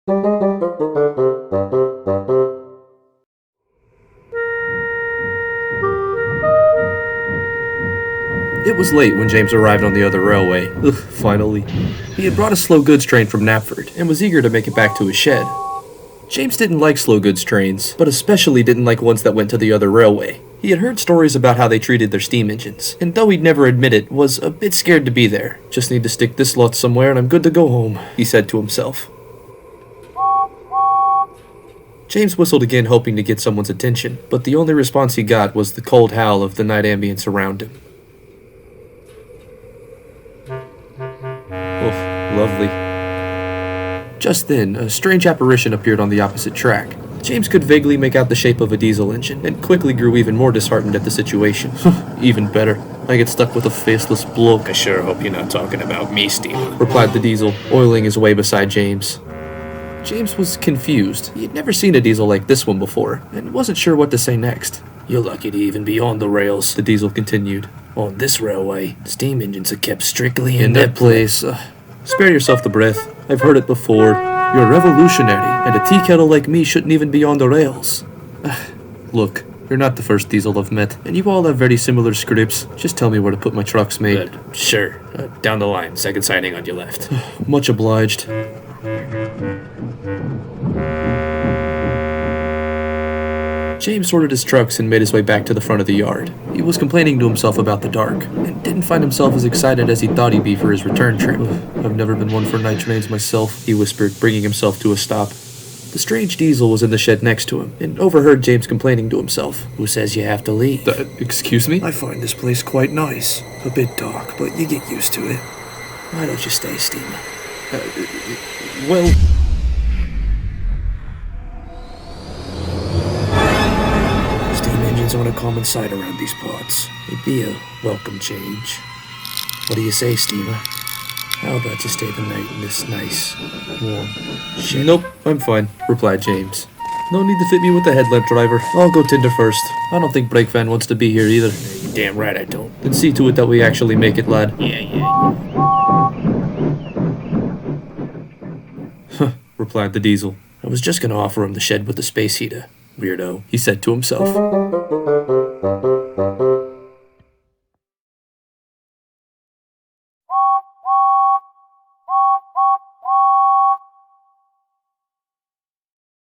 It was late when James arrived on the other railway. Ugh, finally. He had brought a slow goods train from Knapford and was eager to make it back to his shed. James didn't like slow goods trains, but especially didn't like ones that went to the other railway. He had heard stories about how they treated their steam engines, and though he'd never admit it, was a bit scared to be there. Just need to stick this lot somewhere and I'm good to go home, he said to himself. James whistled again, hoping to get someone's attention, but the only response he got was the cold howl of the night ambience around him. Oof, lovely. Just then, a strange apparition appeared on the opposite track. James could vaguely make out the shape of a diesel engine, and quickly grew even more disheartened at the situation. Even better. I get stuck with a faceless bloke. I sure hope you're not talking about me, Steamer, replied the diesel, oiling his way beside James. James was confused. He had never seen a diesel like this one before, and wasn't sure what to say next. You're lucky to even be on the rails, the diesel continued. On this railway, steam engines are kept strictly in that place. Spare yourself the breath. I've heard it before. You're a revolutionary, and a tea kettle like me shouldn't even be on the rails. Look, you're not the first diesel I've met, and you all have very similar scripts. Just tell me where to put my trucks, mate. Sure. Down the line, second siding on your left. Much obliged. James sorted his trucks and made his way back to the front of the yard. He was complaining to himself about the dark, and didn't find himself as excited as he thought he'd be for his return trip. I've never been one for night trains myself, he whispered, bringing himself to a stop. The strange diesel was in the shed next to him, and overheard James complaining to himself. Who says you have to leave? Excuse me? I find this place quite nice. A bit dark, but you get used to it. Why don't you stay, Steamer? Well... On a common sight around these parts. It'd be a welcome change. What do you say, Steamer? How about you stay the night in this nice, warm shed? Nope, I'm fine, replied James. No need to fit me with the headlamp, driver. I'll go tinder first. I don't think Brake Van wants to be here either. You're damn right I don't. Then see to it that we actually make it, lad. Yeah. Huh, replied the diesel. I was just gonna offer him the shed with the space heater. Weirdo, he said to himself.